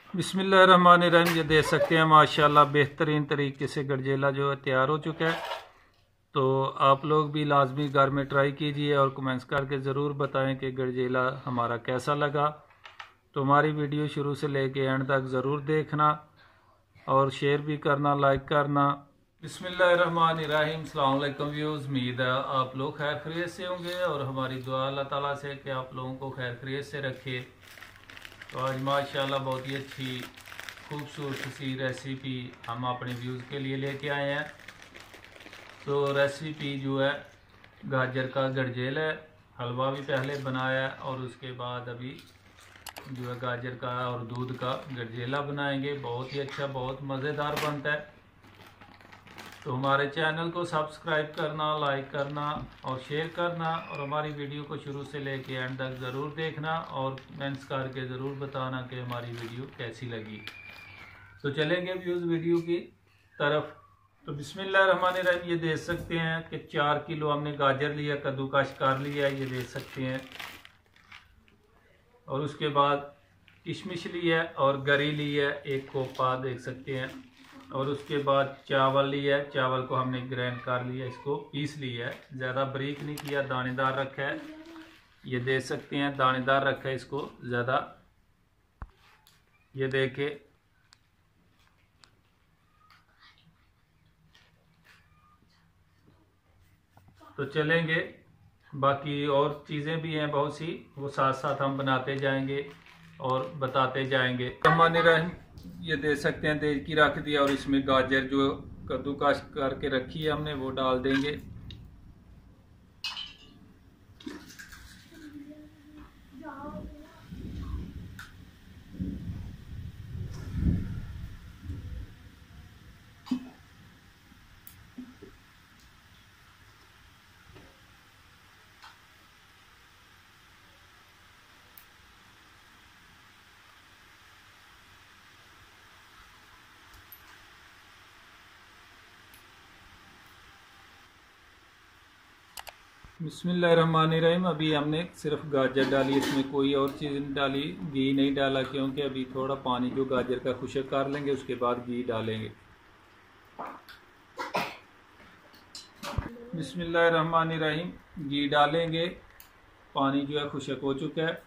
बिस्मिल्लाहिर्रहमानिर्रहीम। ये देख सकते हैं माशाल्लाह बेहतरीन तरीके से गरजेला जो है तैयार हो चुका है। तो आप लोग भी लाजमी घर में ट्राई कीजिए और कमेंट्स करके ज़रूर बताएं कि गरजेला हमारा कैसा लगा। तो हमारी वीडियो शुरू से लेके एंड तक ज़रूर देखना और शेयर भी करना, लाइक करना। बिस्मिल्लाहिर्रहमानिर्रहीम। अस्सलाम वालेकुम व्यूज़, उम्मीद है आप लोग खैर खैरियत से होंगे और हमारी दुआ अल्लाह ताला से कि आप लोगों को खैर खैरियत से रखे। तो आज माशाल्लाह बहुत ही अच्छी खूबसूरत सी रेसिपी हम अपने व्यूज़ के लिए लेके आए हैं। तो रेसिपी जो है गाजर का गरजेल है। हलवा भी पहले बनाया है और उसके बाद अभी जो है गाजर का और दूध का गरजेला बनाएंगे। बहुत ही अच्छा, बहुत मज़ेदार बनता है। तो हमारे चैनल को सब्सक्राइब करना, लाइक करना और शेयर करना और हमारी वीडियो को शुरू से लेके एंड तक ज़रूर देखना और कमेंट्स करके ज़रूर बताना कि हमारी वीडियो कैसी लगी। तो चलेंगे व्यूज़ वीडियो की तरफ। तो बिस्मिल्लाहिर्रहमानिर्रहीम। ये देख सकते हैं कि 4 किलो हमने गाजर लिया, कद्दूकश कर लिया, ये देख सकते हैं। और उसके बाद किशमिश ली है और गरी ली है, एक कोपा देख सकते हैं। और उसके बाद चावल लिया है, चावल को हमने ग्राइंड कर लिया, इसको पीस लिया है, ज़्यादा बारीक नहीं किया, दानेदार रखा है। ये देख सकते हैं दानेदार रखा है इसको ज़्यादा। ये देखे तो चलेंगे, बाकी और चीज़ें भी हैं बहुत सी, वो साथ साथ हम बनाते जाएंगे और बताते जाएंगे। रहमान, ये देख सकते हैं तेज की रख दिया और इसमें गाजर जो कद्दूकस करके रखी है हमने वो डाल देंगे। बिस्मिल्लाहिर्रहमानिर्रहीम। अभी हमने सिर्फ गाजर डाली, इसमें कोई और चीज़ नहीं डाली, घी नहीं डाला, क्योंकि अभी थोड़ा पानी जो गाजर का खुश्क कर लेंगे उसके बाद घी डालेंगे। बिस्मिल्लाहिर्रहमानिर्रहीम। घी डालेंगे, पानी जो है खुश्क हो चुका है।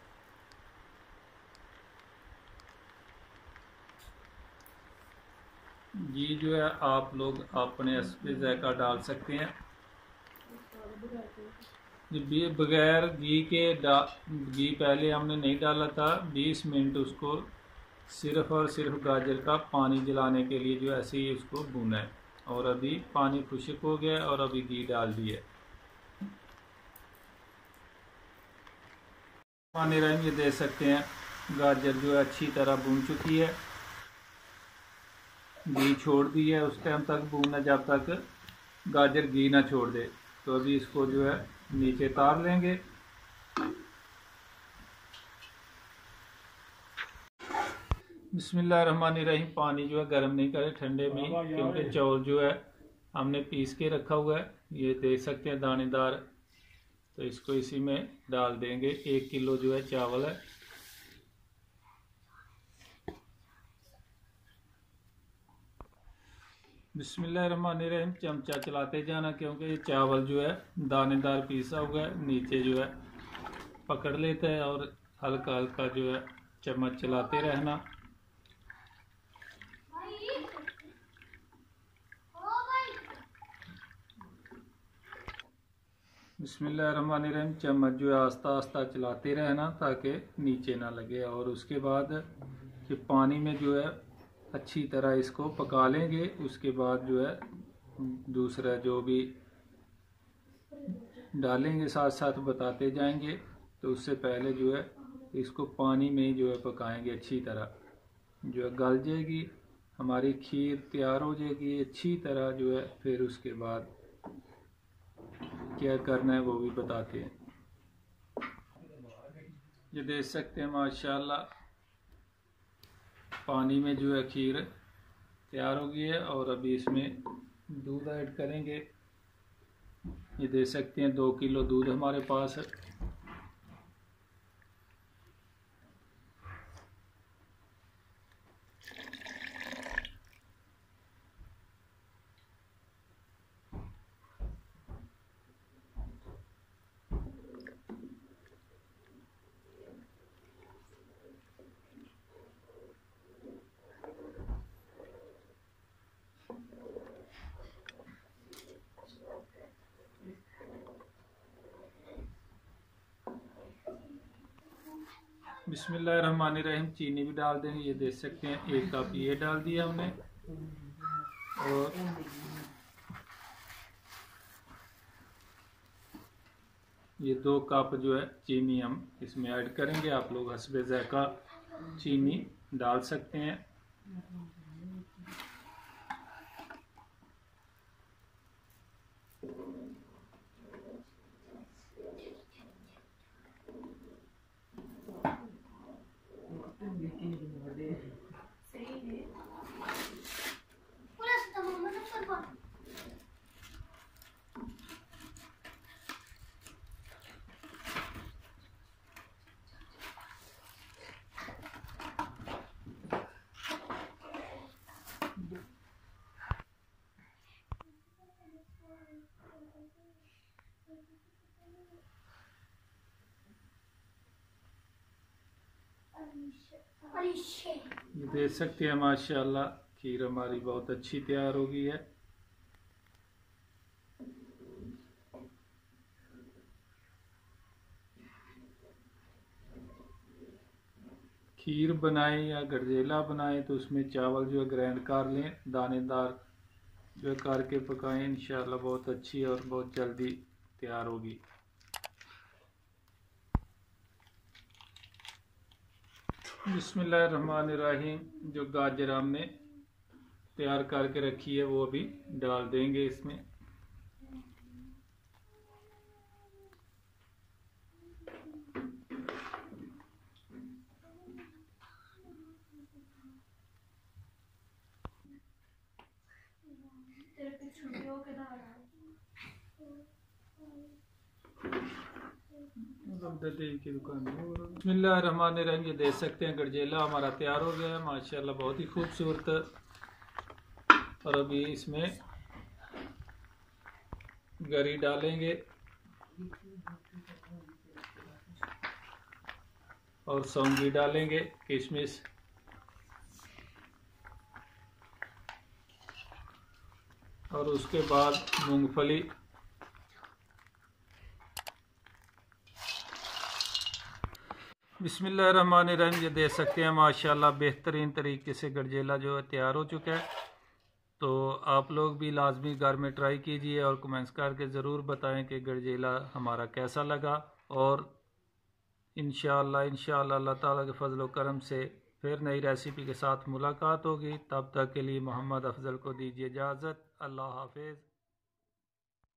घी जो है आप लोग अपने हस्बे ज़ायका डाल सकते हैं। बगैर घी के घी पहले हमने नहीं डाला था। 20 मिनट उसको सिर्फ और सिर्फ गाजर का पानी जलाने के लिए जो ऐसे ही उसको भूना है। और अभी पानी खुश्क हो गया और अभी घी डाल दिया। पानी रंग ये देख सकते हैं गाजर जो है अच्छी तरह भून चुकी है। घी छोड़ दी है, उस टाइम तक भूनना जब तक गाजर घी ना छोड़ दे। तो अभी इसको जो है नीचे तार लेंगे। बिस्मिल्लाहिर्रहमानिर्रहीम। पानी जो है गर्म नहीं करे, ठंडे में, क्योंकि चावल जो है हमने पीस के रखा हुआ है, ये देख सकते हैं दानेदार। तो इसको इसी में डाल देंगे। 1 किलो जो है चावल है। बिस्मिल्लाहिर्रहमानिर्रहीम। चमचा चलाते जाना, क्योंकि ये चावल जो है दानेदार पीसा हुआ है, नीचे जो है पकड़ लेता है। और हल्का हल्का जो है चम्मच चलाते रहना। बिस्मिल्लाहिर्रहमानिर्रहीम। चम्मच जो है आस्ता आस्ता चलाते रहना ताकि नीचे ना लगे। और उसके बाद कि पानी में जो है अच्छी तरह इसको पका लेंगे। उसके बाद जो है दूसरा जो भी डालेंगे साथ साथ बताते जाएंगे। तो उससे पहले जो है इसको पानी में ही जो है पकाएंगे, अच्छी तरह जो है गल जाएगी हमारी खीर, तैयार हो जाएगी अच्छी तरह जो है। फिर उसके बाद क्या करना है वो भी बताते हैं। ये देख सकते हैं माशाल्लाह पानी में जो है खीर तैयार हो गई है। और अभी इसमें दूध ऐड करेंगे। ये देख सकते हैं 2 किलो दूध हमारे पास है। बिस्मिल्लाहिर्रहमानिर्रहीम। चीनी भी डाल देंगे, ये देख सकते हैं 1 कप ये डाल दिया हमने, और ये 2 कप जो है चीनी हम इसमें ऐड करेंगे। आप लोग हस्बे ज़ायक़ा चीनी डाल सकते हैं। ये देख सकते हैं माशाल्लाह खीर हमारी बहुत अच्छी तैयार हो गई है। खीर बनाएं या गरजेला बनाएं तो उसमें चावल जो है ग्राइंड कर लें, दानेदार जो है करके पकाएं, इंशाल्लाह बहुत अच्छी और बहुत जल्दी तैयार होगी। बिस्मिल्लाहिर्रहमानिर्रहीम। जो गाजर हमने तैयार करके रखी है वो अभी डाल देंगे इसमें। बिस्मिल्लाहिर्रहमानिर्रहीम। ये देख सकते हैं गरजेला हमारा तैयार हो गया है माशाल्लाह, बहुत ही खूबसूरत। और अभी इसमें गरी डालेंगे और सौंगी डालेंगे, किशमिश, और उसके बाद मूंगफली। बिस्मिल्लाहिर्रहमानिर्रहीम। ये देख सकते हैं माशाल्लाह बेहतरीन तरीके से गरजेला जो है तैयार हो चुका है। तो आप लोग भी लाजमी घर में ट्राई कीजिए और कमेंट्स करके ज़रूर बताएं कि गरजेला हमारा कैसा लगा। और इंशाअल्लाह अल्लाह ताला के फजल व करम से फिर नई रेसिपी के साथ मुलाकात होगी। तब तक के लिए मोहम्मद अफजल को दीजिए इजाज़त। अल्लाह हाफिज़।